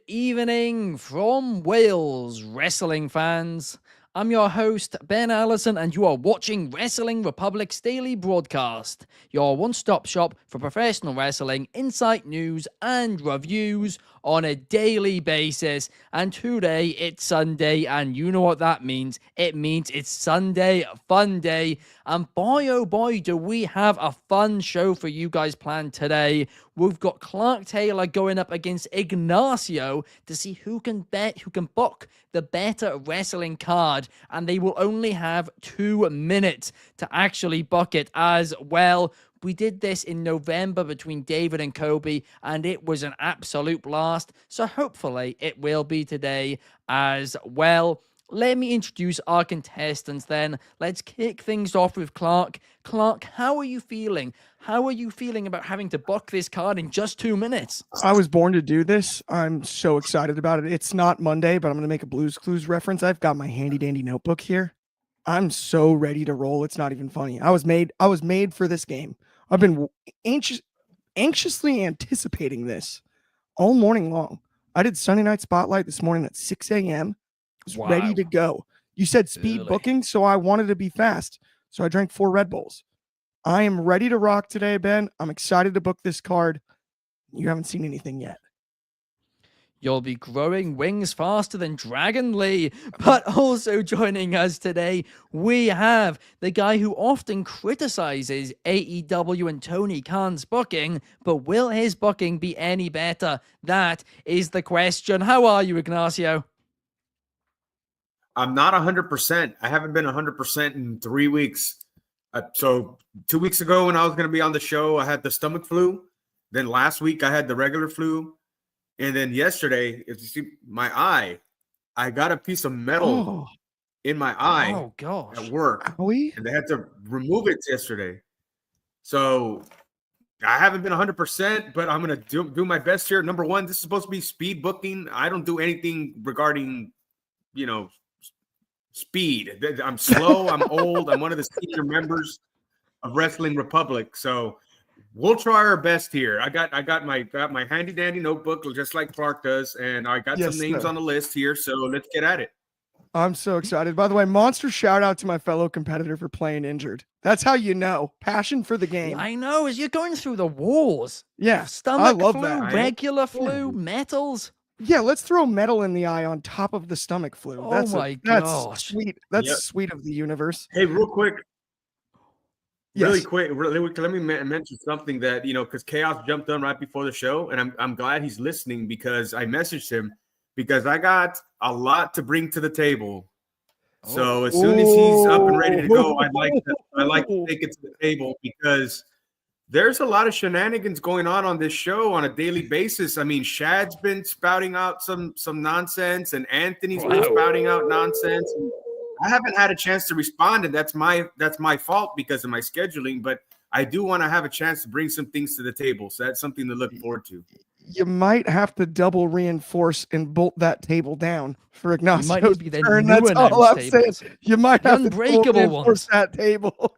evening from Wales, wrestling fans. I'm your host, Ben Allison, and you are watching Wrestling Republic's daily broadcast, your one-stop shop for professional wrestling, insight, news, and reviews on a daily basis. And today, it's Sunday, and you know what that means. It means it's Sunday Fun Day. And boy, oh boy, do we have a fun show for you guys planned today. We've got Clark Taylor going up against Ignacio to see who can book the better wrestling card, and they will only have 2 minutes to actually book it as well. We did this in November between David and Kobe, and it was an absolute blast. So hopefully it will be today as well. Let me introduce our contestants then. Let's kick things off with Clark. Clark, how are you feeling? How are you feeling about having to book this card in just 2 minutes? I was born to do this. I'm so excited about it. It's not Monday, but I'm going to make a Blues Clues reference. I've got my handy dandy notebook here. I'm so ready to roll. It's not even funny. I was made for this game. I've been anxiously anticipating this all morning long. I did Sunday Night Spotlight this morning at 6 a.m. I was ready to go. You said speed booking, so I wanted to be fast. So I drank 4 Red Bulls. I am ready to rock today, Ben. I'm excited to book this card. You haven't seen anything yet. You'll be growing wings faster than Dragon Lee. But also joining us today, we have the guy who often criticizes AEW and Tony Khan's booking, but will his booking be any better? That is the question. How are you, Ignacio? I'm not 100%. I haven't been 100% in 3 weeks. So 2 weeks ago when I was going to be on the show, I had the stomach flu. Then last week I had the regular flu. And then yesterday, if you see my eye, I got a piece of metal in my eye at work. And they had to remove it yesterday. So I haven't been 100%, but I'm going to do my best here. Number one, this is supposed to be speed booking. I don't do anything regarding, speed. I'm slow. I'm old. I'm one of the senior members of Wrestling Republic. So we'll try our best here. I got my handy dandy notebook, just like Clark does, and I got some names on the list here. So let's get at it. I'm so excited. By the way, monster shout out to my fellow competitor for playing injured. That's how you know. Passion for the game. I know, as you're going through the wars. Yeah. Stomach flu, regular flu, metals. Yeah, let's throw metal in the eye on top of the stomach flu. That's gosh. Sweet. That's sweet of the universe. Hey, real quick, let me mention something that, because Chaos jumped on right before the show, and I'm glad he's listening because I messaged him because I got a lot to bring to the table. So as soon as he's up and ready to go, I'd like to take it to the table because there's a lot of shenanigans going on this show on a daily basis. I mean, Shad's been spouting out some nonsense, and Anthony's been spouting out nonsense. And I haven't had a chance to respond, and that's my fault because of my scheduling. But I do want to have a chance to bring some things to the table, so that's something to look forward to. You might have to double reinforce and bolt that table down for Ignacio. Might be the turn. That's all I'm saying. You might have to reinforce that table.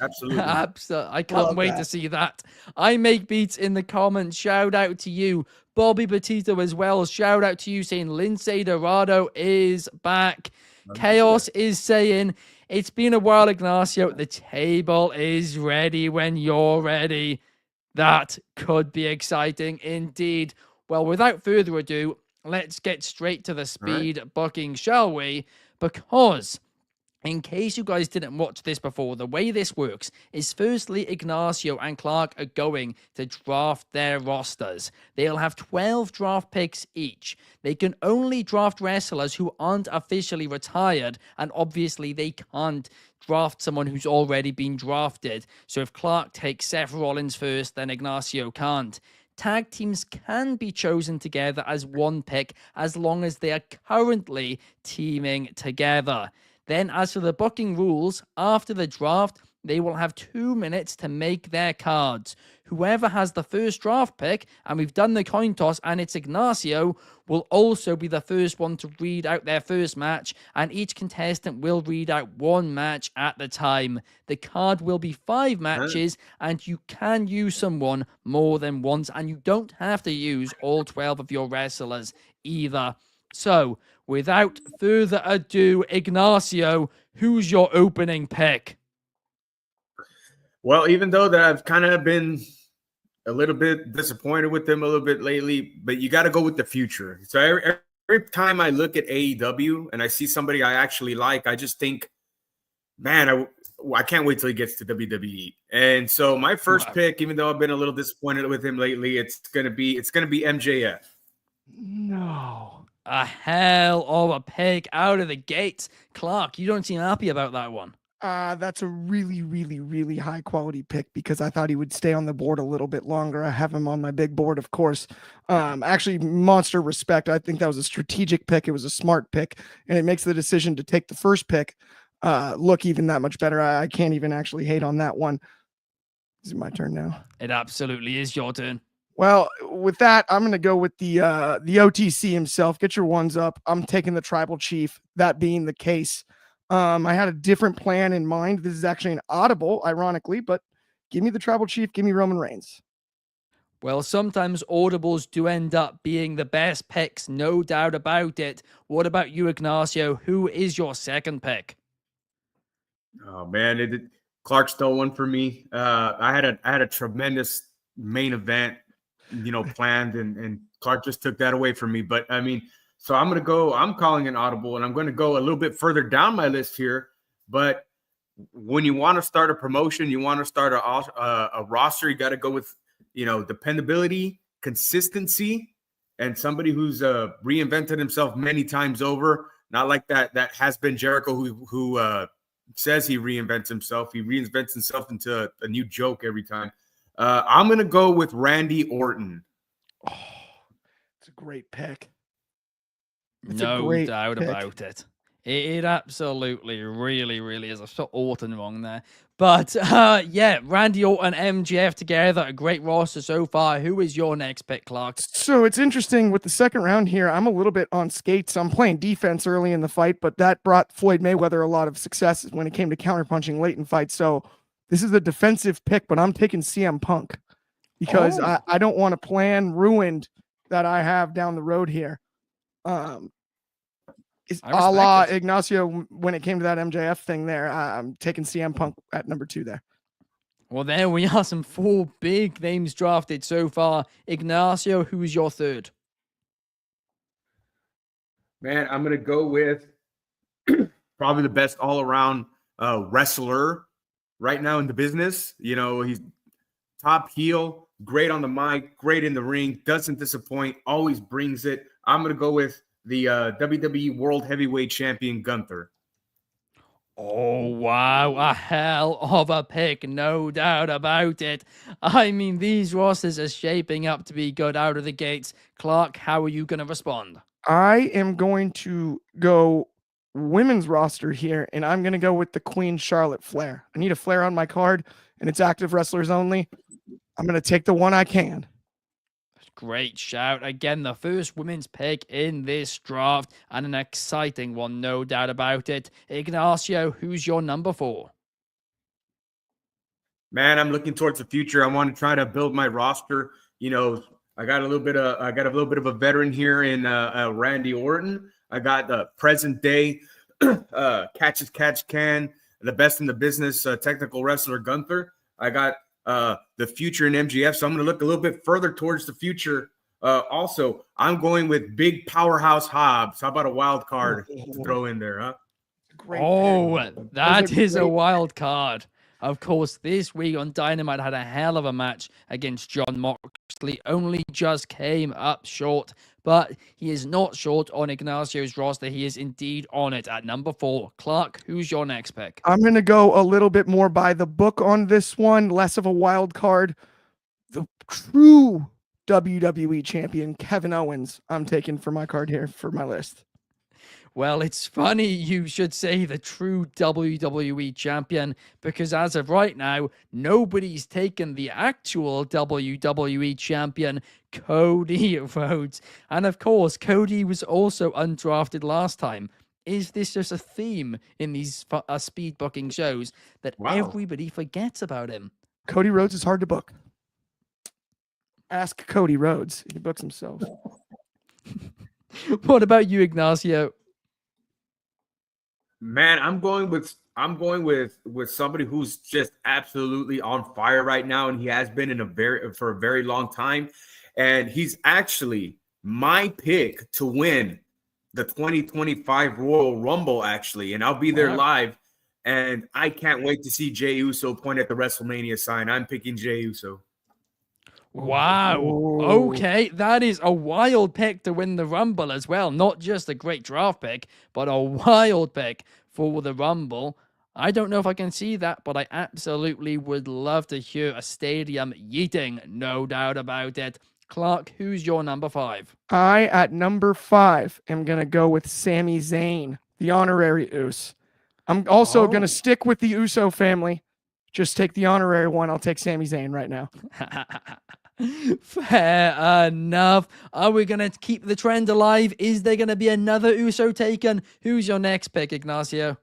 Absolutely. I can't wait to see that. I make beats in the comments. Shout out to you. Bobby Batista as well. Shout out to you saying Lindsay Dorado is back. Chaos is saying, it's been a while, Ignacio. The table is ready when you're ready. That could be exciting indeed. Well, without further ado, let's get straight to the speed booking, shall we? Because in case you guys didn't watch this before, the way this works is firstly, Ignacio and Clark are going to draft their rosters. They'll have 12 draft picks each. They can only draft wrestlers who aren't officially retired, and obviously they can't draft someone who's already been drafted. So if Clark takes Seth Rollins first, then Ignacio can't. Tag teams can be chosen together as one pick as long as they are currently teaming together. Then, as for the booking rules, after the draft, They will have 2 minutes to make their cards. Whoever has the first draft pick, and we've done the coin toss, and it's Ignacio, will also be the first one to read out their first match, and each contestant will read out one match at the time. The card will be 5 matches, and you can use someone more than once, and you don't have to use all 12 of your wrestlers either. So, without further ado, Ignacio, who's your opening pick? Well, even though that I've kind of been a little bit disappointed with them a little bit lately, but you got to go with the future. So every time I look at AEW and I see somebody I actually like, I just think, man, I can't wait till he gets to WWE. And so my first pick, even though I've been a little disappointed with him lately, it's gonna be MJF. No. A hell of a pick out of the gates. Clark, you don't seem happy about that one. That's a really, really, really high quality pick because I thought he would stay on the board a little bit longer. I have him on my big board, of course. Actually, monster respect. I think that was a strategic pick. It was a smart pick, and it makes the decision to take the first pick look even that much better. I can't even actually hate on that one. Is it my turn now? It absolutely is your turn. Well, with that, I'm going to go with the OTC himself. Get your ones up. I'm taking the tribal chief. That being the case, I had a different plan in mind. This is actually an audible, ironically, but give me the tribal chief. Give me Roman Reigns. Well, sometimes audibles do end up being the best picks, no doubt about it. What about you, Ignacio? Who is your second pick? Oh man, Clark stole one for me. I had a tremendous main event, planned, and Clark just took that away from me. But I mean, so I'm calling an audible, and I'm going to go a little bit further down my list here. But when you want to start a promotion, you want to start a roster, you got to go with, dependability, consistency, and somebody who's reinvented himself many times over. Not like that has been Jericho who says he reinvents himself. He reinvents himself into a new joke every time. I'm going to go with Randy Orton. Oh, it's a great pick. No doubt about it. It absolutely, really, really is. I spelled Orton wrong there. But, yeah, Randy Orton, MJF together, a great roster so far. Who is your next pick, Clark? So it's interesting with the second round here. I'm a little bit on skates. I'm playing defense early in the fight, but that brought Floyd Mayweather a lot of success when it came to counterpunching late in fights. So this is a defensive pick, but I'm taking CM Punk because I don't want a plan ruined that I have down the road here. It's a la Ignacio when it came to that MJF thing there. I'm taking CM Punk at number 2 there. Well, there we are. Some 4 big names drafted so far. Ignacio, who's your third? Man, I'm going to go with probably the best all-around wrestler right now in the business. He's top heel, great on the mic, great in the ring, doesn't disappoint, always brings it. I'm going to go with the WWE World Heavyweight Champion, Gunther. Oh, wow. A hell of a pick. No doubt about it. I mean, these rosters are shaping up to be good out of the gates. Clark, how are you going to respond? I am going to go women's roster here, and I'm going to go with the Queen Charlotte Flair. I need a Flair on my card, and it's active wrestlers only. I'm going to take the one I can. Great shout. Again, the first women's pick in this draft, and an exciting one, no doubt about it. Ignacio, who's your number 4? Man, I'm looking towards the future. I want to try to build my roster. I got a little bit of a veteran here in Randy Orton. I got the present day catch as catch can, the best in the business technical wrestler Gunther. I got the future in MGF. So I'm going to look a little bit further towards the future. Also, I'm going with big powerhouse Hobbs. How about a wild card to throw in there, huh? That is a wild card. Of course, this week on Dynamite had a hell of a match against John Moxley. Only just came up short, but he is not short on Ignacio's roster. He is indeed on it at number 4. Clark, who's your next pick? I'm going to go a little bit more by the book on this one, less of a wild card. The true WWE champion, Kevin Owens, I'm taking for my card here for my list. Well, it's funny you should say the true WWE champion, because as of right now, nobody's taken the actual WWE champion, Cody Rhodes. And of course, Cody was also undrafted last time. Is this just a theme in these speed booking shows that everybody forgets about him? Cody Rhodes is hard to book. Ask Cody Rhodes. He books himself. What about you, Ignacio? Man, I'm going with somebody who's just absolutely on fire right now, and he has been for a very long time, and he's actually my pick to win the 2025 Royal Rumble, actually, and I'll be there live, and I can't wait to see Jey Uso point at the WrestleMania sign. I'm picking Jey Uso. Wow. Okay, that is a wild pick to win the Rumble as well. Not just a great draft pick, but a wild pick for the Rumble. I don't know if I can see that, but I absolutely would love to hear a stadium yeeting, no doubt about it. Clark, who's your number 5? I, at number 5, am going to go with Sami Zayn, the honorary Uso. I'm also going to stick with the Uso family. Just take the honorary one. I'll take Sami Zayn right now. Fair enough. Are we going to keep the trend alive? Is there going to be another Uso taken? Who's your next pick, Ignacio?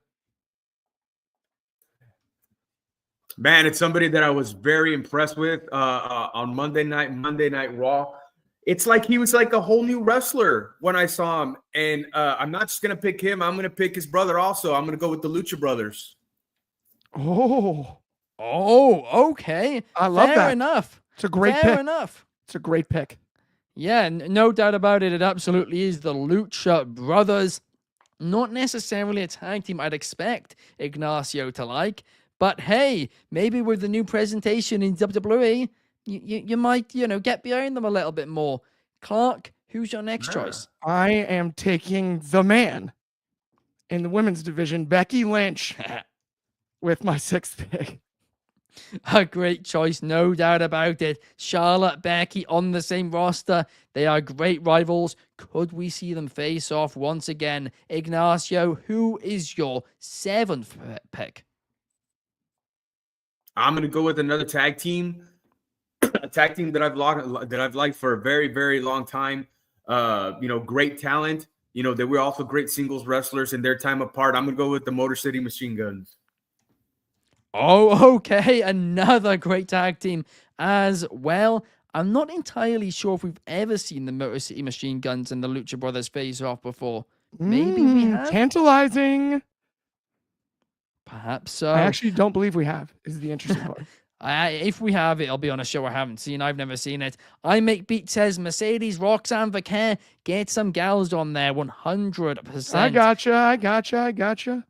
Man, it's somebody that I was very impressed with on Monday Night Raw. It's like he was like a whole new wrestler when I saw him. And I'm not just going to pick him. I'm going to pick his brother also. I'm going to go with the Lucha Brothers. Oh, okay. I love that. Fair enough. It's a great pick. Fair enough. It's a great pick. Yeah, no doubt about it. It absolutely is the Lucha Brothers. Not necessarily a tag team I'd expect Ignacio to like. But hey, maybe with the new presentation in WWE, you might, get behind them a little bit more. Clark, who's your next choice? I am taking the man in the women's division, Becky Lynch, with my 6th pick. A great choice, no doubt about it. Charlotte, Becky on the same roster. They are great rivals. Could we see them face off once again? Ignacio, who is your 7th pick? I'm going to go with another tag team, a tag team that I've liked for a very, very long time. Great talent. They were also great singles wrestlers in their time apart. I'm going to go with the Motor City Machine Guns. Oh, okay. Another great tag team as well. I'm not entirely sure if we've ever seen the Motor City Machine Guns and the Lucha Brothers face off before. Maybe we have. Tantalizing. Perhaps so. I actually don't believe we have, is the interesting part. If we have, it'll be on a show I haven't seen. I've never seen it. I Make Beat says Mercedes, Roxanne Vaquer, get some gals on there 100%. I gotcha.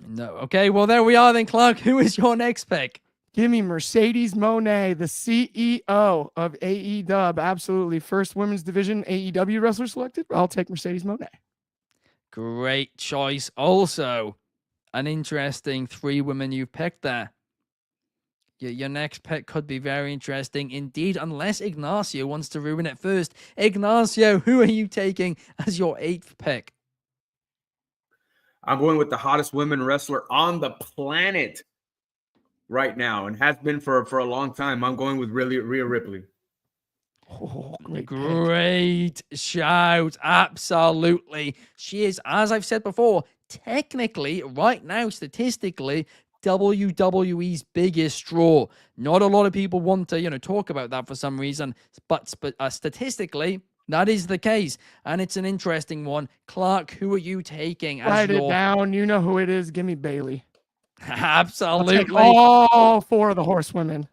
No. Okay, well, there we are then, Clark. Who is your next pick? Give me Mercedes Moné, the CEO of AEW. Absolutely. First women's division AEW wrestler selected. I'll take Mercedes Moné. Great choice. Also, an interesting 3 women you've picked there. Your next pick could be very interesting indeed, unless Ignacio wants to ruin it first. Ignacio, who are you taking as your 8th pick? I'm going with the hottest women wrestler on the planet right now and has been for a long time. I'm going with Rhea Ripley. Oh, great shout. Absolutely. She is, as I've said before, technically, right now, statistically, WWE's biggest draw. Not a lot of people want to, talk about that for some reason, but statistically, that is the case, and it's an interesting one. Clark, who are you taking? Write it down. You know who it is. Give me Bayley. Absolutely. All 4 of the horsewomen.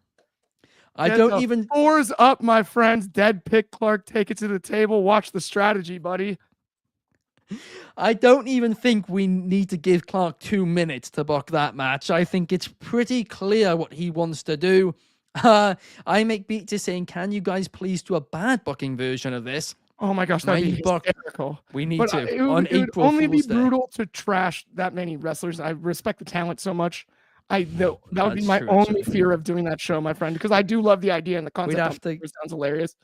I don't even. 4's up, my friends. Dead pick, Clark. Take it to the table. Watch the strategy, buddy. I don't even think we need to give Clark 2 minutes to book that match. I think it's pretty clear what he wants to do. I Make Beat is saying, can you guys please do a bad booking version of this? Oh my gosh, that'd be hysterical. We need to. It would only be brutal to trash that many wrestlers. I respect the talent so much. That would be my only fear of doing that show, my friend, because I do love the idea and the concept. It sounds hilarious,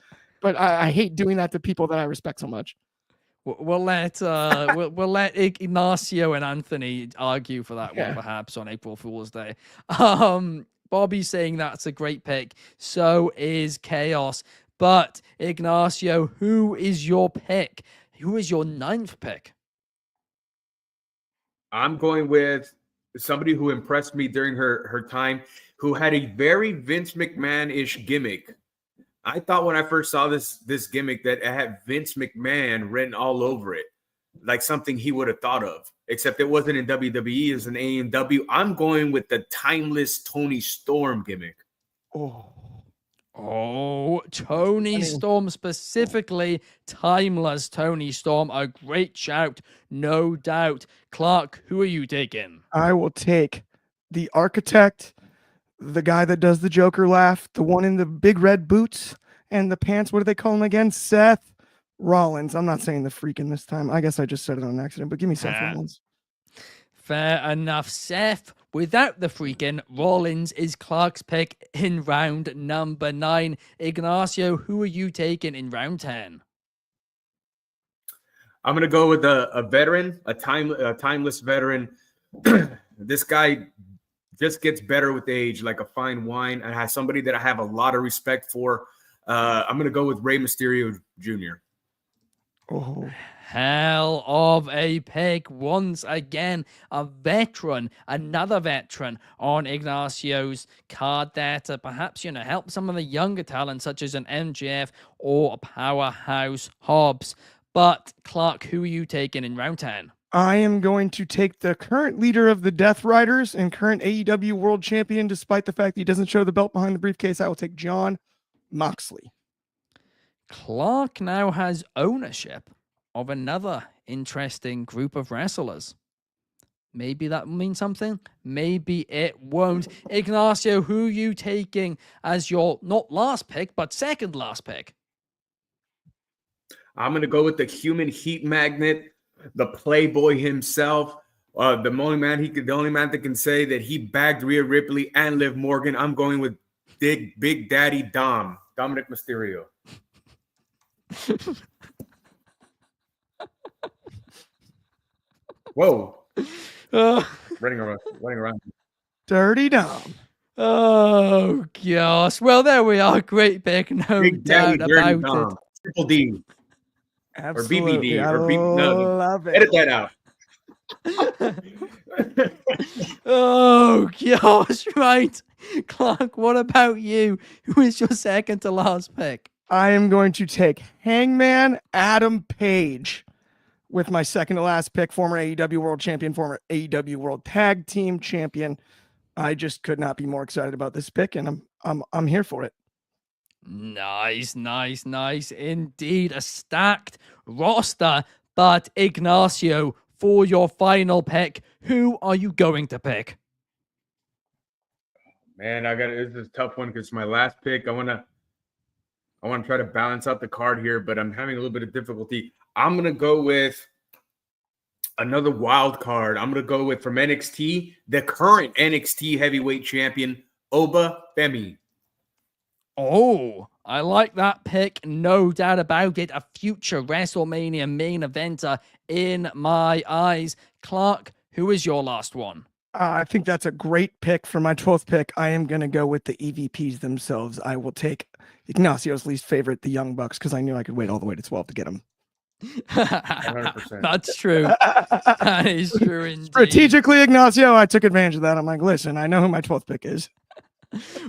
but I hate doing that to people that I respect so much. We'll let we'll let Ignacio and Anthony argue for that one, perhaps on April Fool's Day. Bobby's saying that's a great pick. So is Chaos. But Ignacio, who is your pick? Who is your 9th pick? I'm going with somebody who impressed me during her time, who had a very Vince McMahon-ish gimmick. I thought when I first saw this gimmick that it had Vince McMahon written all over it, like something he would have thought of, except it wasn't in WWE, it was in AEW. I'm going with the timeless Tony Storm gimmick. Tony Storm, specifically timeless Tony Storm. A great shout, no doubt. Clark, who are you taking? I will take the architect, the guy that does the Joker laugh, the one in the big red boots and the pants. What do they call him again? Seth Rollins. I'm not saying the freaking this time. I guess I just said it on accident, but give me Seth Rollins. Fair enough. Seth, without the freaking, Rollins is Clark's pick in round number 9. Ignacio, who are you taking in round 10? I'm going to go with a veteran, a timeless veteran. This guy just gets better with age, like a fine wine, and has somebody that I have a lot of respect for. I'm going to go with Rey Mysterio Jr. Hell of a pick once again. A veteran, another veteran on Ignacio's card there to perhaps, help some of the younger talents such as an MJF or a Powerhouse Hobbs. But Clark, who are you taking in round 10? I am going to take the current leader of the Death Riders and current AEW World Champion, despite the fact that he doesn't show the belt behind the briefcase. I will take Jon Moxley. Clark now has ownership of another interesting group of wrestlers. Maybe that will mean something. Maybe it won't. Ignacio, who are you taking as your not last pick, but second last pick? I'm going to go with the human heat magnet, the Playboy himself, the only man that can say that he bagged Rhea Ripley and Liv Morgan. I'm going with Big Daddy Dominic Mysterio. Whoa! Running around. Dirty Dom. Oh gosh! Well, there we are. Great pick, no Big doubt Daddy, about Dom. it. Triple D. Absolutely. Or BBD. No, love it. edit that out. Oh gosh! Right, Clark. What about you? Who is your second to last pick? I am going to take Hangman Adam Page with my second to last pick, former AEW World Champion, former AEW World Tag Team Champion. I just could not be more excited about this pick, and I'm here for it. Nice indeed. A stacked roster. But Ignacio, for your final pick, who are you going to pick? Man, this is a tough one because it's my last pick. I want to try to balance out the card here, but I'm having a little bit of difficulty. I'm going to go with another wild card. I'm going to go with, from NXT, the current NXT heavyweight champion, Oba Femi. Oh, I like that pick. No doubt about it. A future WrestleMania main eventer in my eyes. Clark, who is your last one? I think that's a great pick for my 12th pick. I am going to go with the EVPs themselves. I will take Ignacio's least favorite, the Young Bucks, because I knew I could wait all the way to 12 to get them. 100%. That's true. That is true indeed. Strategically, Ignacio, I took advantage of that. I'm like, listen, I know who my 12th pick is.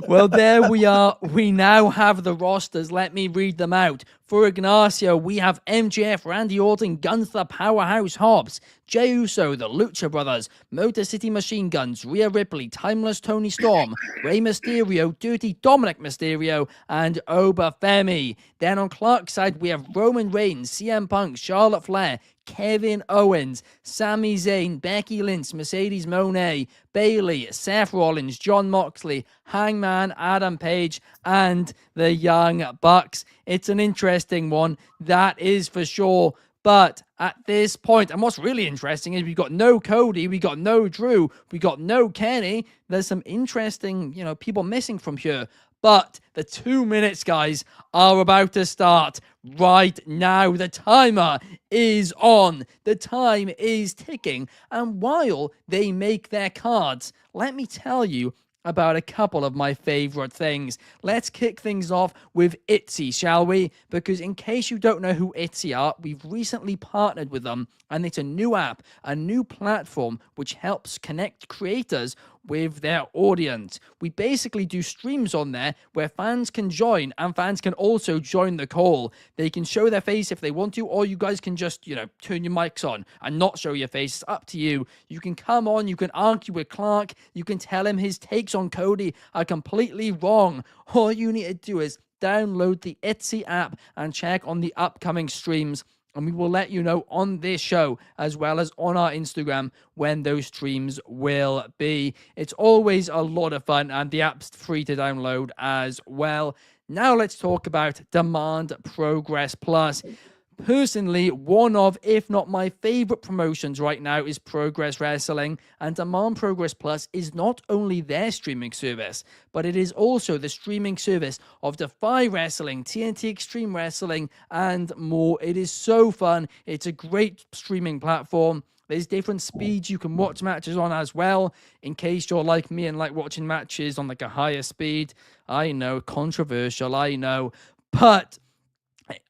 Well, there we are. We now have the rosters. Let me read them out. For Ignacio, we have MJF, Randy Orton, Gunther, Powerhouse Hobbs, Jey Uso, the Lucha Brothers, Motor City Machine Guns, Rhea Ripley, Timeless Tony Storm, Rey Mysterio, Dirty Dominic Mysterio, and Oba Femi. Then on Clark's side, we have Roman Reigns, CM Punk, Charlotte Flair, Kevin Owens, Sami Zayn, Becky Lynch, Mercedes Moné, Bayley, Seth Rollins, Jon Moxley, Hangman Adam Page, and the Young Bucks. It's an interesting one, that is for sure. But at this point, and what's really interesting is we've got no Cody, we got no Drew, we got no Kenny. There's some interesting, people missing from here. But the 2 minutes, guys, are about to start right now. The timer is on. The time is ticking. And while they make their cards, let me tell you about a couple of my favorite things. Let's kick things off with Etsy, shall we? Because in case you don't know who Etsy are, we've recently partnered with them, and it's a new app, a new platform which helps connect creators with their audience. We basically do streams on there where fans can join, and fans can also join the call. They can show their face if they want to, or you guys can just, turn your mics on and not show your face. It's up to you. You can come on, you can argue with Clark, you can tell him his takes on Cody are completely wrong. All you need to do is download the Etsy app and check on the upcoming streams, and we will let you know on this show as well as on our Instagram when those streams will be. It's always a lot of fun, and the app's free to download as well. Now let's talk about Demand Progress Plus. Personally, one of, if not my favorite promotions right now is Progress Wrestling, and Demand Progress Plus is not only their streaming service, but it is also the streaming service of Defy Wrestling, TNT Extreme Wrestling, and more. It is so fun. It's a great streaming platform. There's different speeds you can watch matches on as well, in case you're like me and like watching matches on like a higher speed. I know, controversial, I know, but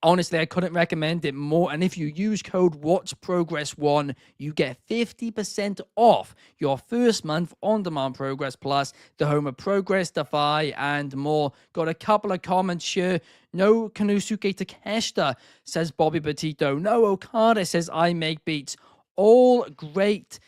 honestly, I couldn't recommend it more. And if you use code WatchProgress1, you get 50% off your first month on Demand Progress Plus, the home of Progress, Defy, and more. Got a couple of comments here. No Konosuke Takeshita, says Bobby Petito. No Okada, says I make beats. All great.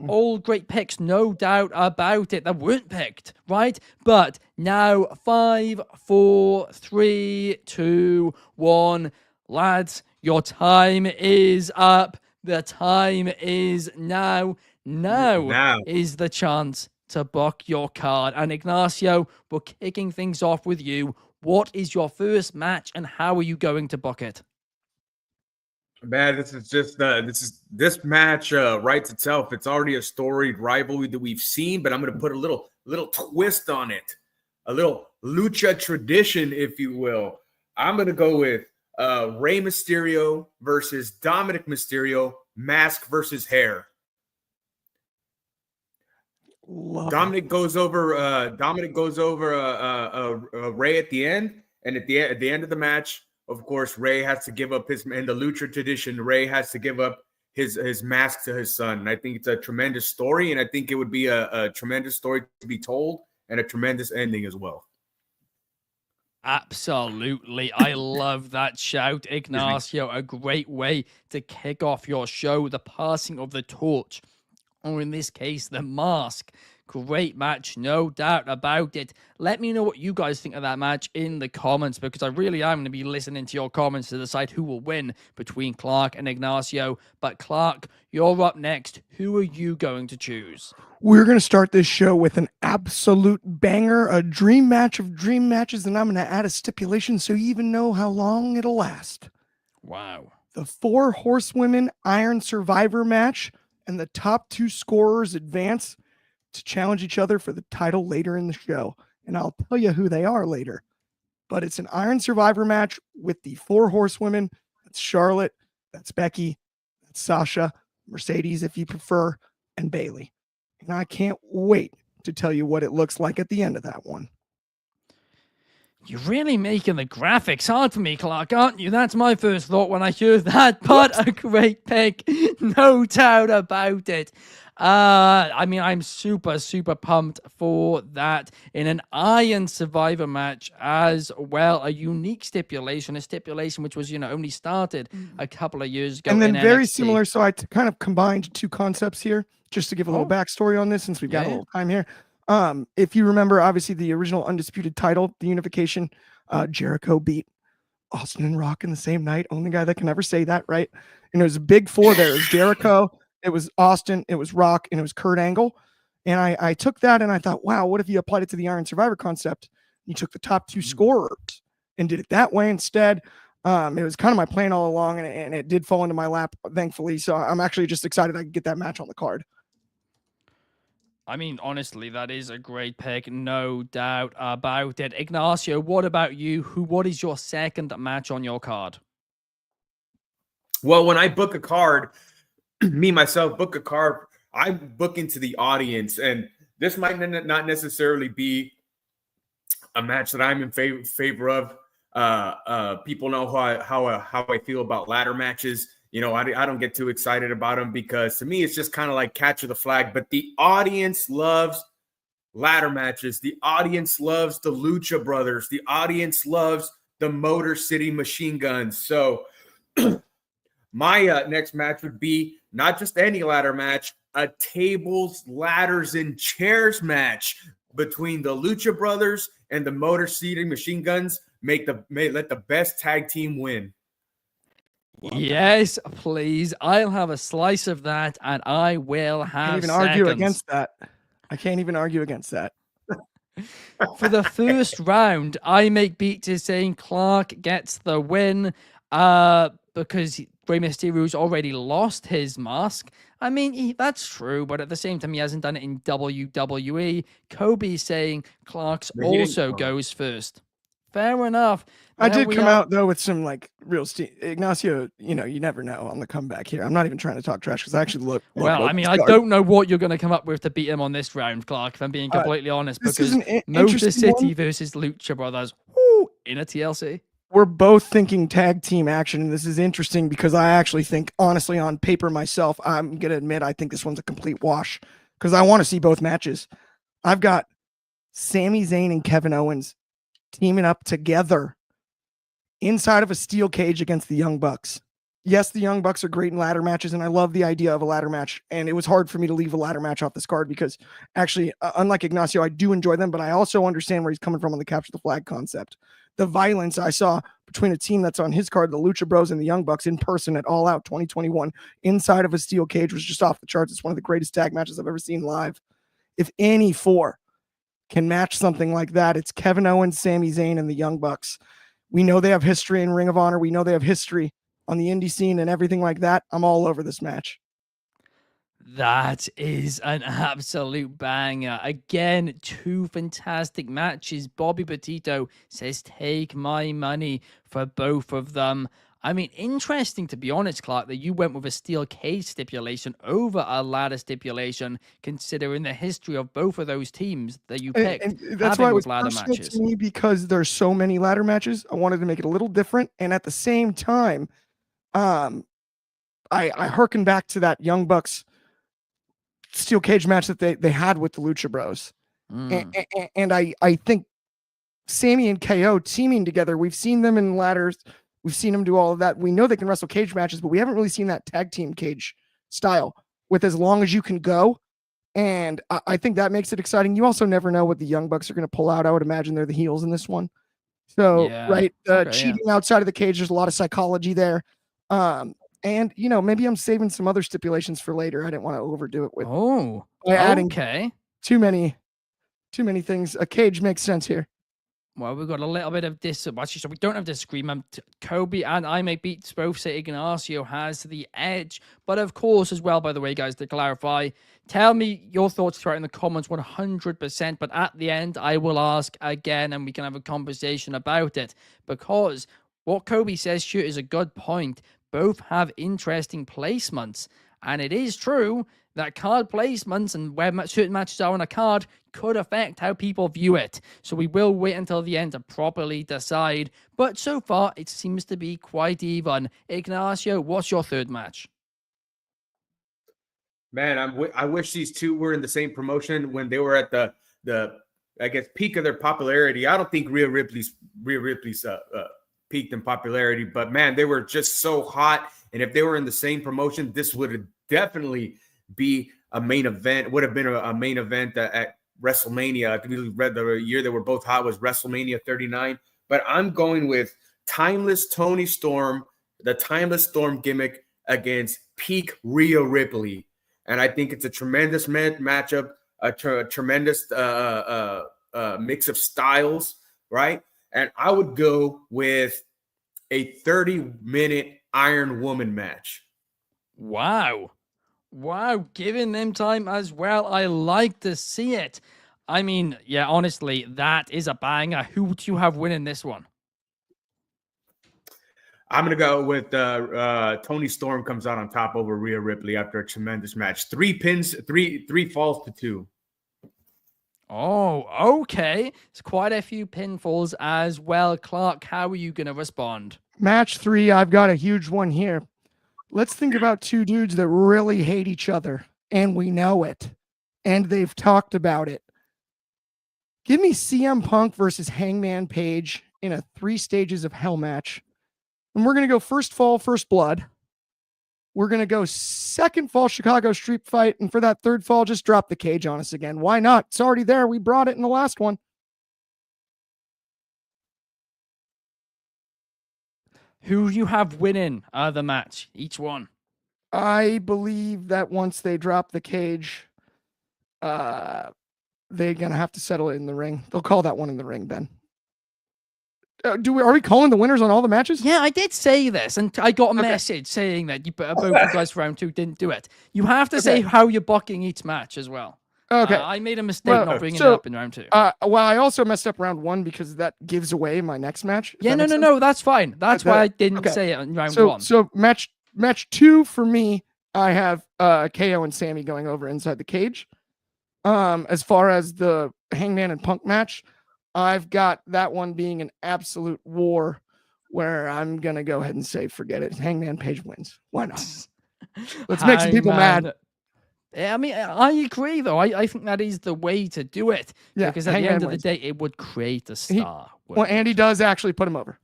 All great picks, no doubt about it. That weren't picked, right? But now 5, 4, 3, 2, 1. Lads, your time is up. The time is now. Now is the chance to book your card. And Ignacio, we're kicking things off with you. What is your first match and how are you going to book it? Man, this match writes itself. It's already a storied rivalry that we've seen, but I'm going to put a little twist on it, a little lucha tradition, if you will. I'm going to go with Rey Mysterio versus Dominic Mysterio, mask versus hair. Dominic goes over Rey at the end, and at the end of the match, of course, Rey has to give up in the lucha tradition, Rey has to give up his mask to his son. And I think it's a tremendous story, and I think it would be a tremendous story to be told and a tremendous ending as well. Absolutely. I love that shout, Ignacio. A great way to kick off your show, the passing of the torch, or in this case, the mask. Great match, no doubt about it. Let me know what you guys think of that match in the comments, because I really am going to be listening to your comments to decide who will win between Clark and Ignacio. But Clark, you're up next. Who are you going to choose? We're going to start this show with an absolute banger, a dream match of dream matches, and I'm going to add a stipulation so you even know how long it'll last. Wow. The 4 Horsewomen Iron Survivor match, and the top 2 scorers advance to challenge each other for the title later in the show. And I'll tell you who they are later. But it's an Iron Survivor match with the 4 Horsewomen. That's Charlotte, that's Becky, that's Sasha, Mercedes if you prefer, and Bayley. And I can't wait to tell you what it looks like at the end of that one. You're really making the graphics hard for me, Clark, aren't you? That's my first thought when I hear that, but a great pick. No doubt about it. I'm super, super pumped for that in an Iron Survivor match as well. A unique stipulation, which was, only started a couple of years ago. And then very NXT. similar. So I kind of combined 2 concepts here just to give a little backstory on this, since we've got a little time here. If you remember, obviously the original Undisputed title, the unification, Jericho beat Austin and Rock in the same night. Only guy that can ever say that, right? And it was a big 4 there. It was Jericho, it was Austin, it was Rock, and it was Kurt Angle. And I took that and I thought, wow, what if you applied it to the Iron Survivor concept? You took the top 2 scorers and did it that way instead. It was kind of my plan all along, and it did fall into my lap, thankfully. So I'm actually just excited I could get that match on the card. I mean, honestly, that is a great pick, no doubt about it. Ignacio, what about you? What is your second match on your card? Well, when I book a card, me myself book a card, I'm booking to the audience, and this might not necessarily be a match that I'm in favor of. People know how I feel about ladder matches. You know, I don't get too excited about them because to me it's just kind of like capture the flag. But the audience loves ladder matches. The audience loves the Lucha Brothers. The audience loves the Motor City Machine Guns. So my next match would be not just any ladder match, a tables, ladders, and chairs match between the Lucha Brothers and the Motor City Machine Guns. Let the best tag team win. Yes, please. I'll have a slice of that, and I will have. Can't even argue against that. I can't even argue against that. For the first round, I make beats is saying Clark gets the win because Rey Mysterio's already lost his mask. I mean, that's true, but at the same time, he hasn't done it in WWE. Kobe's saying Clark's also goes first. Fair enough. I did come out though with some like real Ignacio, you know, you never know on the comeback here. I'm not even trying to talk trash because I actually look. Well, I mean, I don't know what you're going to come up with to beat him on this round, Clark, if I'm being completely honest, because Motor City versus Lucha Brothers in a TLC. We're both thinking tag team action, and this is interesting because I actually think, honestly, on paper myself, I'm going to admit I think this one's a complete wash because I want to see both matches. I've got Sami Zayn and Kevin Owens teaming up together inside of a steel cage against the Young Bucks. Yes, the Young Bucks are great in ladder matches, and I love the idea of a ladder match. And it was hard for me to leave a ladder match off this card because actually, unlike Ignacio, I do enjoy them, but I also understand where he's coming from on the capture the flag concept. The violence I saw between a team that's on his card, the Lucha Bros and the Young Bucks in person at All Out 2021 inside of a steel cage was just off the charts. It's one of the greatest tag matches I've ever seen live. If any four can match something like that, it's Kevin Owens, Sami Zayn, and the Young Bucks. We know they have history in Ring of Honor. We know they have history on the indie scene and everything like that. I'm all over this match. That is an absolute banger. Again, two fantastic matches. Bobby Petito says, take my money for both of them. I mean, interesting to be honest, Clark, that you went with a steel cage stipulation over a ladder stipulation, considering the history of both of those teams that you picked. And that's why it was personal to me because there's so many ladder matches. I wanted to make it a little different, and at the same time, I hearken back to that Young Bucks steel cage match that they had with the Lucha Bros, and I think Sammy and KO teaming together. We've seen them in ladders. We've seen them do all of that. We know they can wrestle cage matches, but we haven't really seen that tag team cage style with as long as you can go. And I think that makes it exciting. You also never know what the Young Bucks are going to pull out. I would imagine they're the heels in this one. So, cheating outside of the cage, there's a lot of psychology there. And, you know, maybe I'm saving some other stipulations for later. I didn't want to overdo it with adding too many things. A cage makes sense here. Well, we've got a little bit of disagreement. So we don't have disagreement. Kobe and I Make Beats both say Ignacio has the edge. But of course, as well, by the way, guys, to clarify, tell me your thoughts throughout in the comments 100%. But at the end, I will ask again and we can have a conversation about it. Because what Kobe says, sure, is a good point. Both have interesting placements. And it is true that card placements and where certain matches are on a card could affect how people view it. So we will wait until the end to properly decide. But so far, it seems to be quite even. Ignacio, what's your third match? Man, I wish these two were in the same promotion when they were at the I guess peak of their popularity. I don't think Rhea Ripley's peaked in popularity, but man, they were just so hot. And if they were in the same promotion, this would definitely be a main event. Would have been a main event at WrestleMania. I believe the year they were both hot was WrestleMania 39. But I'm going with Timeless Toni Storm, the Timeless Storm gimmick against peak Rhea Ripley. And I think it's a tremendous matchup, a tremendous mix of styles, right? And I would go with a 30-minute Iron Woman match. Wow. Wow, giving them time as well. I like to see it. I mean, yeah, honestly, that is a banger. Who do you have winning this one? I'm going to go with Toni Storm comes out on top over Rhea Ripley after a tremendous match. 3 pins, three falls to 2. Oh, okay. It's quite a few pinfalls as well. Clark, how are you going to respond? Match 3, I've got a huge one here. Let's think about two dudes that really hate each other, and we know it, and they've talked about it. Give me CM Punk versus Hangman Page in a 3 stages of hell match. And we're going to go first fall, first blood. We're going to go second fall, Chicago street fight. And for that third fall, just drop the cage on us again. Why not? It's already there. We brought it in the last one. Who you have winning the match, each one? I believe that once they drop the cage, they're going to have to settle it in the ring. They'll call that one in the ring, Ben. Are we calling the winners on all the matches? Yeah, I did say this, and I got a message saying that both you guys for round 2 didn't do it. You have to say how you're booking each match as well. Okay. I made a mistake not bringing it up in round 2. Well, I also messed up round 1 because that gives away my next match. Yeah, no, that's fine. That's why I didn't say it in round 1. So match 2 for me, I have KO and Sammy going over inside the cage. As far as the Hangman and Punk match, I've got that one being an absolute war where I'm going to go ahead and say, forget it. Hangman Page wins. Why not? Let's make some people mad. Yeah, I mean, I agree, though. I think that is the way to do it. Yeah, because at the end of the day, it would create a star. Andy does actually put him over.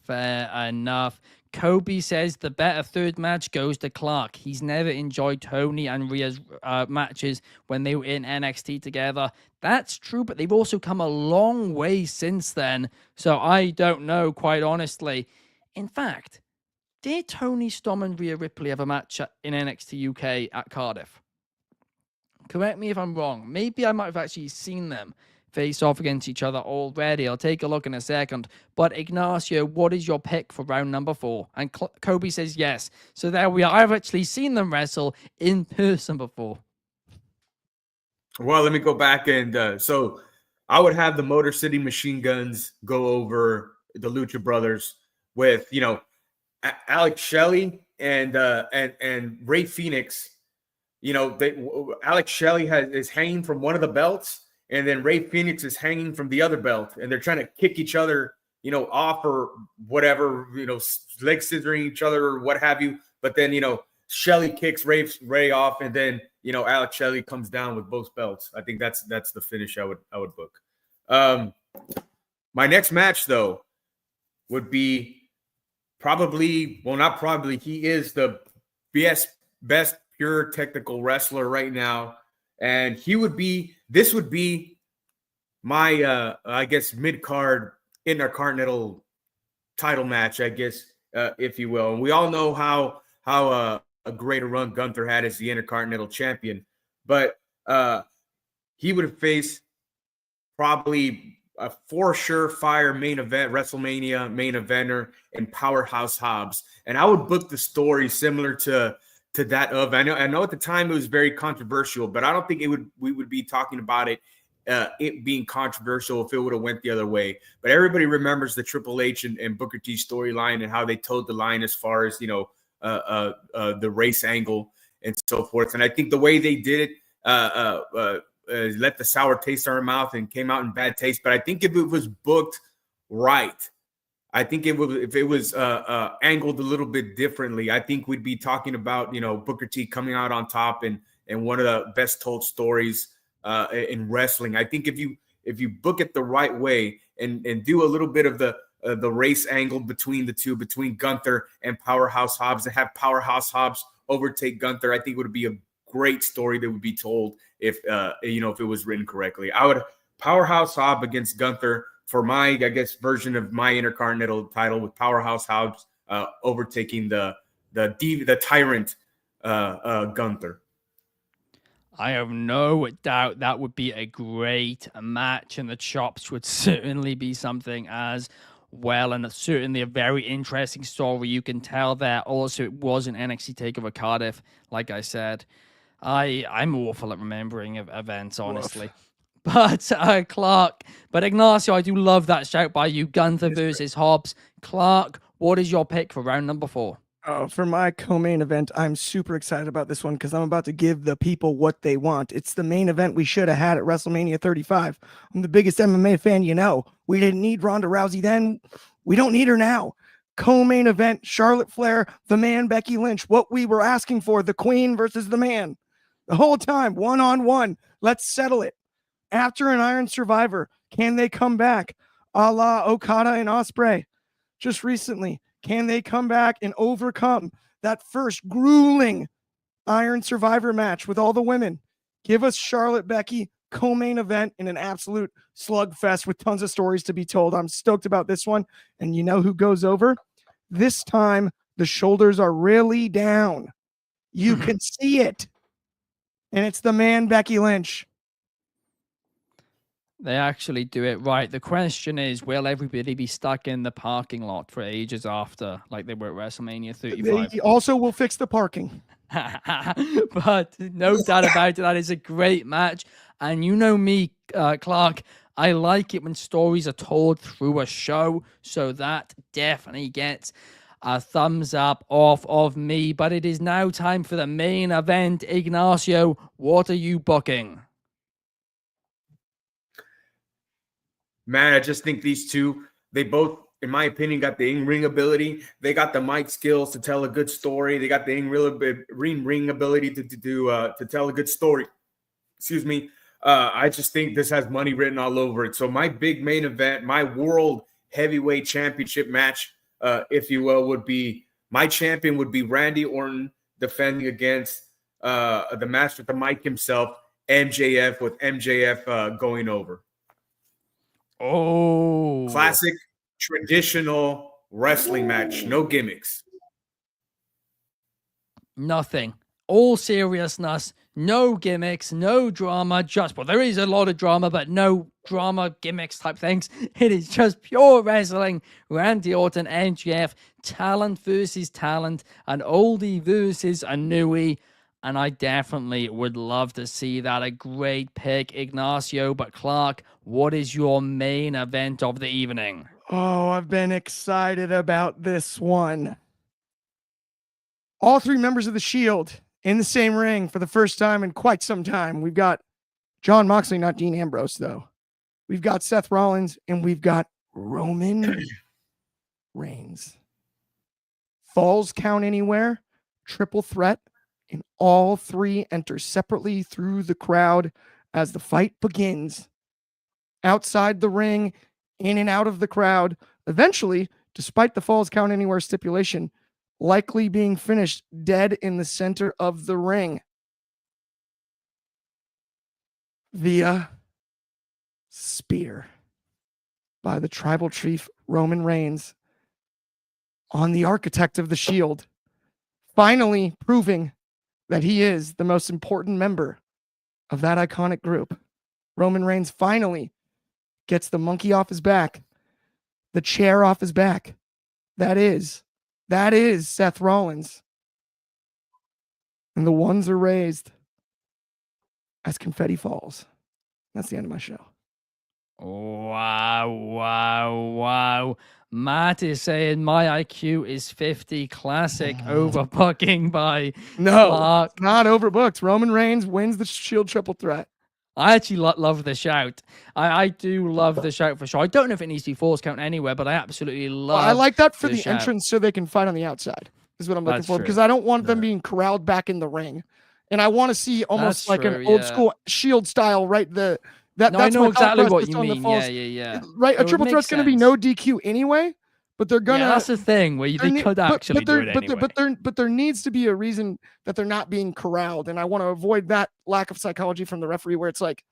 Fair enough. Kobe says the better third match goes to Clark. He's never enjoyed Tony and Rhea's matches when they were in NXT together. That's true, but they've also come a long way since then. So I don't know, quite honestly. In fact, did Tony Storm and Rhea Ripley have a match in NXT UK at Cardiff? Correct me if I'm wrong. Maybe I might have actually seen them face off against each other already. I'll take a look in a second. But Ignacio, what is your pick for round number 4? And Kobe says yes. So there we are. I've actually seen them wrestle in person before. Well, let me go back and so I would have the Motor City Machine Guns go over the Lucha Brothers with, Alex Shelley and Ray Phoenix. Alex Shelley is hanging from one of the belts, and then Ray Phoenix is hanging from the other belt, and they're trying to kick each other, off or whatever, leg scissoring each other or what have you. But then, Shelley kicks Ray off, and then, Alex Shelley comes down with both belts. I think that's the finish I would book. My next match, though, would be not probably, he is the best pure technical wrestler right now. And this would be my, I guess, mid-card Intercontinental title match, I guess, if you will. And we all know how a great a run Gunther had as the Intercontinental champion. But he would have faced probably a for sure fire main event, WrestleMania main eventer, and Powerhouse Hobbs. And I would book the story similar to that of, I know at the time it was very controversial, but I don't think we would be talking about it being controversial if it would have went the other way. But everybody remembers the Triple H and Booker T storyline and how they towed the line as far as, the race angle and so forth. And I think the way they did it, let the sour taste in our mouth and came out in bad taste. But I think if it was booked right, I think if it was angled a little bit differently, I think we'd be talking about, Booker T coming out on top and one of the best told stories in wrestling. I think if you book it the right way and do a little bit of the race angle between the two, between Gunther and Powerhouse Hobbs, and have Powerhouse Hobbs overtake Gunther, I think it would be a great story that would be told if it was written correctly. I would Powerhouse Hobbs against Gunther for my, I guess, version of my Intercontinental title, with Powerhouse Hobbs overtaking the tyrant Gunther. I have no doubt that would be a great match, and the chops would certainly be something as well, and it's certainly a very interesting story. You can tell that also it was an NXT TakeOver Cardiff, like I said. I'm awful at remembering events, honestly. But Clark, but Ignacio, I do love that shout by you. Gunther versus Hobbs. Clark, what is your pick for round number 4? Oh, for my co-main event, I'm super excited about this one because I'm about to give the people what they want. It's the main event we should have had at WrestleMania 35. I'm the biggest MMA fan you know. We didn't need Ronda Rousey then. We don't need her now. Co-main event, Charlotte Flair, the man, Becky Lynch. What we were asking for, the queen versus the man. The whole time, one-on-one. Let's settle it. After an Iron Survivor, can they come back? A la Okada and Ospreay. Just recently, can they come back and overcome that first grueling Iron Survivor match with all the women? Give us Charlotte, Becky, co-main event in an absolute slugfest with tons of stories to be told. I'm stoked about this one. And you know who goes over? This time, the shoulders are really down. You can see it. And it's the man, Becky Lynch. They actually do it right. The question is, will everybody be stuck in the parking lot for ages after, like they were at WrestleMania 35? They also will fix the parking. But no doubt about it, that is a great match. And you know me, Clark, I like it when stories are told through a show. So that definitely gets a thumbs up off of me. But it is now time for the main event. Ignacio, what are you booking? Man, I just think these two, they both, in my opinion, got the in-ring ability. They got the mic skills to tell a good story. They got the in-ring ability to tell a good story. Excuse me. I just think this has money written all over it. So my big main event, my world heavyweight championship match, if you will, would be my champion would be Randy Orton defending against the master with the mic himself, MJF, with MJF going over. Oh, classic traditional wrestling match, no gimmicks, nothing, all seriousness, no gimmicks, no drama, just, well, there is a lot of drama, but no drama, gimmicks type things. It is just pure wrestling. Randy Orton, MJF, talent versus talent, an oldie versus a newie. And I definitely would love to see that. A great pick, Ignacio. But Clark, what is your main event of the evening? Oh, I've been excited about this one. All three members of the Shield in the same ring for the first time in quite some time. We've got Jon Moxley, not Dean Ambrose, though. We've got Seth Rollins, and we've got Roman Reigns. Falls count anywhere, triple threat. And all three enter separately through the crowd as the fight begins. Outside the ring, in and out of the crowd. Eventually, despite the falls count anywhere stipulation, likely being finished dead in the center of the ring. Via spear by the tribal chief Roman Reigns on the architect of the Shield. Finally proving that he is the most important member of that iconic group. Roman Reigns finally gets the monkey off his back, the chair off his back. That is Seth Rollins. And the ones are raised as confetti falls. That's the end of my show. Wow. Matt is saying my IQ is 50. Classic overbooking by Clark. It's not overbooked. Roman Reigns wins the Shield triple threat. I actually love the shout. I do love the shout for sure. I don't know if it needs to be falls count anywhere, but I absolutely love I like that for the shout. Entrance so they can fight on the outside is what I'm looking That's for. true. Because I don't want them being corralled back in the ring. And I want to see almost That's like true, an old yeah. school Shield style, right? No, That's I know my thought exactly what process you on the mean. falls. Yeah. Right, It a would triple make threat's going to be sense. no DQ anyway, but they're gonna. Yeah, that's the thing where they could actually do it anyway. But there needs to be a reason that they're not being corralled, and I want to avoid that lack of psychology from the referee, where it's like,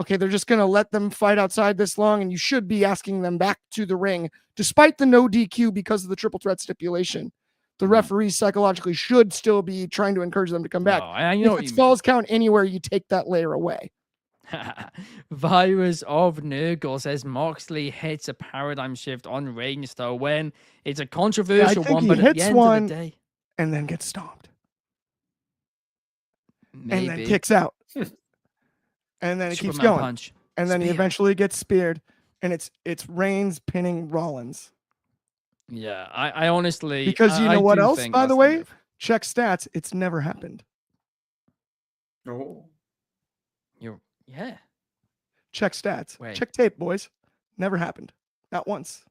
okay, they're just gonna let them fight outside this long, and you should be asking them back to the ring, despite the no DQ because of the triple threat stipulation. The referee psychologically should still be trying to encourage them to come back. No, I know if it's falls count anywhere, you take that layer away. Virus of Nurgle says Moxley hits a paradigm shift on Reigns to win. It's a controversial one, but at the end of the day, and then gets stomped. maybe. And then kicks out. And then it keeps going. Punch. And then he eventually gets speared. And it's Reigns pinning Rollins. Yeah, I honestly... Because you know what else, by the way? Check stats. It's never happened. Oh. Yeah. Check stats. Wait. Check tape, boys. Never happened. Not once.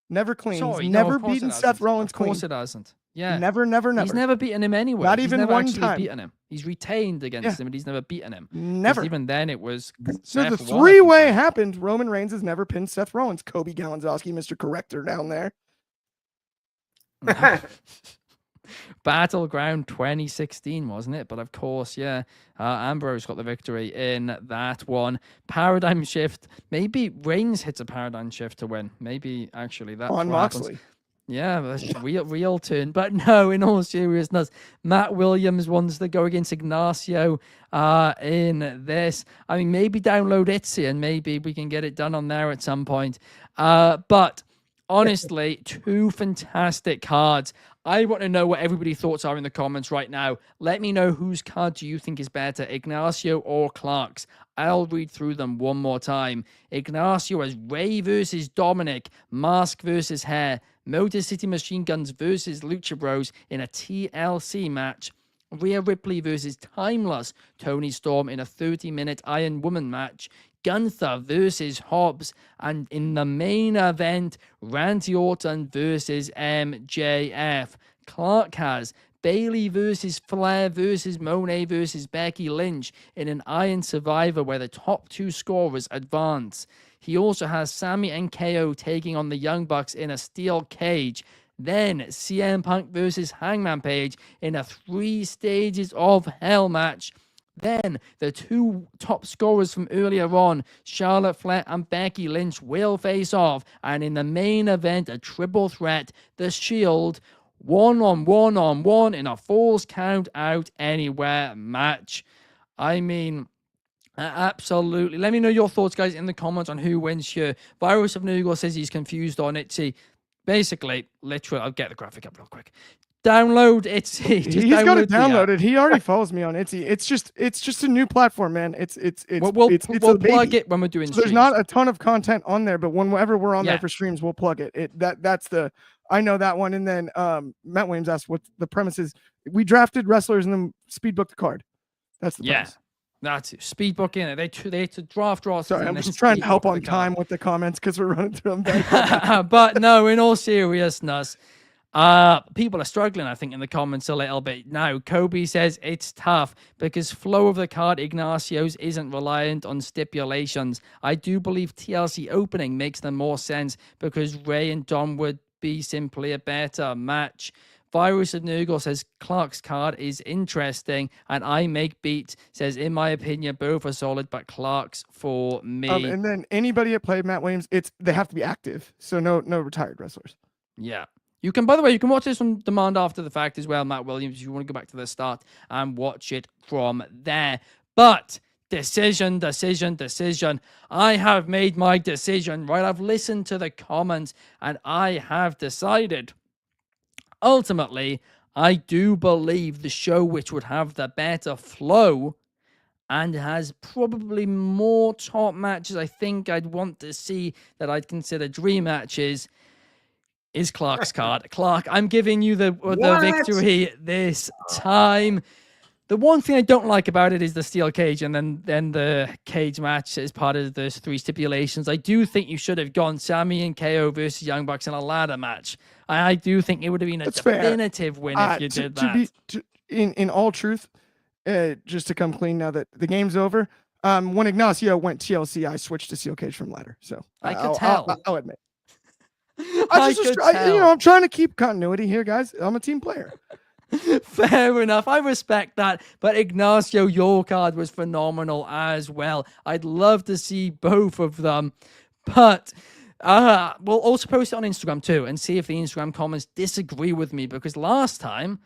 Never clean. Sorry, never beaten Seth Rollins clean. Of course it hasn't. Yeah. Never. He's never beaten him anywhere. Not even one actually time. Beaten him. He's retained against him, but he's never beaten him. Never. Even then, it was. So the three-way happened. Roman Reigns has never pinned Seth Rollins. Kobe Galanzowski, Mr. Corrector down there. Battleground 2016, wasn't it? But of course, yeah, Ambrose got the victory in that one. Paradigm shift. Maybe Reigns hits a paradigm shift to win. Maybe actually that's on Moxley. Yeah, that's real turn. But no, in all seriousness, Matt Williams wants to go against Ignacio in this. I mean, maybe download Etsy and maybe we can get it done on there at some point. But honestly, two fantastic cards. I want to know what everybody's thoughts are in the comments right now. Let me know whose card do you think is better, Ignacio or Clark's. I'll read through them one more time. Ignacio has Ray versus Dominic, Mask versus Hair, Motor City Machine Guns versus Lucha Bros in a TLC match. Rhea Ripley versus Timeless, Tony Storm in a 30-minute Iron Woman match. Gunther versus Hobbs, and in the main event, Randy Orton versus MJF. Clark has Bailey versus Flair versus Monet versus Becky Lynch in an Iron Survivor where the top two scorers advance. He also has Sammy and KO taking on the Young Bucks in a steel cage. Then CM Punk versus Hangman Page in a 3 stages of hell match. Then the two top scorers from earlier on, Charlotte Flair and Becky Lynch, will face off. And in the main event, a triple threat, The Shield, one-on-one in a Falls Count Out Anywhere match. I mean, absolutely. Let me know your thoughts, guys, in the comments on who wins here. Virus of Nurgle says he's confused on it. See, basically, literally, I'll get the graphic up real quick. Download Etsy. He's got it downloaded. He already follows me on Etsy. It's just a new platform, man. We'll plug it when we're doing. So there's not a ton of content on there, but whenever we're on there for streams, we'll plug it. That's the I know that one. And then Matt Williams asked what the premise is. We drafted wrestlers and then speed booked the card. That's the premise. That's it. Speed book in it. They to draft. Sorry, I'm just trying to help on time with the comments because we're running through them. But no, in all seriousness. People are struggling, I think, in the comments a little bit now. Kobe says it's tough because flow of the card Ignacio's isn't reliant on stipulations. I do believe TLC opening makes them more sense because Ray and Dom would be simply a better match. Virus of Nurgle says Clark's card is interesting, and I Make Beat says, in my opinion, both are solid, but Clark's for me. And then anybody that played Matt Williams, they have to be active, so no retired wrestlers. Yeah. You can, by the way, you can watch this on demand after the fact as well, Matt Williams, if you want to go back to the start and watch it from there. But decision. I have made my decision, right? I've listened to the comments and I have decided. Ultimately, I do believe the show which would have the better flow and has probably more top matches I think I'd want to see that I'd consider dream matches is Clark's card. Clark, I'm giving you the victory this time. The one thing I don't like about it is the steel cage and then the cage match as part of those 3 stipulations. I do think you should have gone Sammy and KO versus Young Bucks in a ladder match. I do think it would have been a definitive win if you did that. In all truth, just to come clean now that the game's over, when Ignacio went TLC, I switched to steel cage from ladder. So I could tell. I'll admit. I'm trying to keep continuity here, guys. I'm a team player. Fair enough. I respect that. But Ignacio, your card was phenomenal as well. I'd love to see both of them. But we'll also post it on Instagram too and see if the Instagram comments disagree with me. Because last time,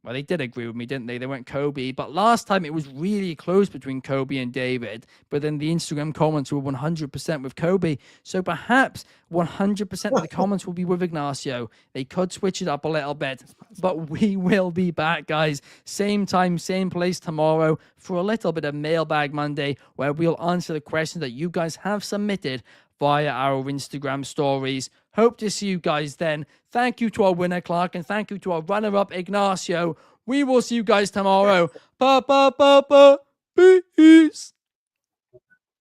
Well, they did agree with me, didn't they? They went Kobe. But last time it was really close between Kobe and David. But then the Instagram comments were 100% with Kobe. So perhaps 100% of the comments will be with Ignacio. They could switch it up a little bit. But we will be back, guys. Same time, same place tomorrow for a little bit of Mailbag Monday, where we'll answer the questions that you guys have submitted via our Instagram stories. Hope to see you guys then. Thank you to our winner, Clark, and thank you to our runner-up, Ignacio. We will see you guys tomorrow. Ba, ba, ba, ba.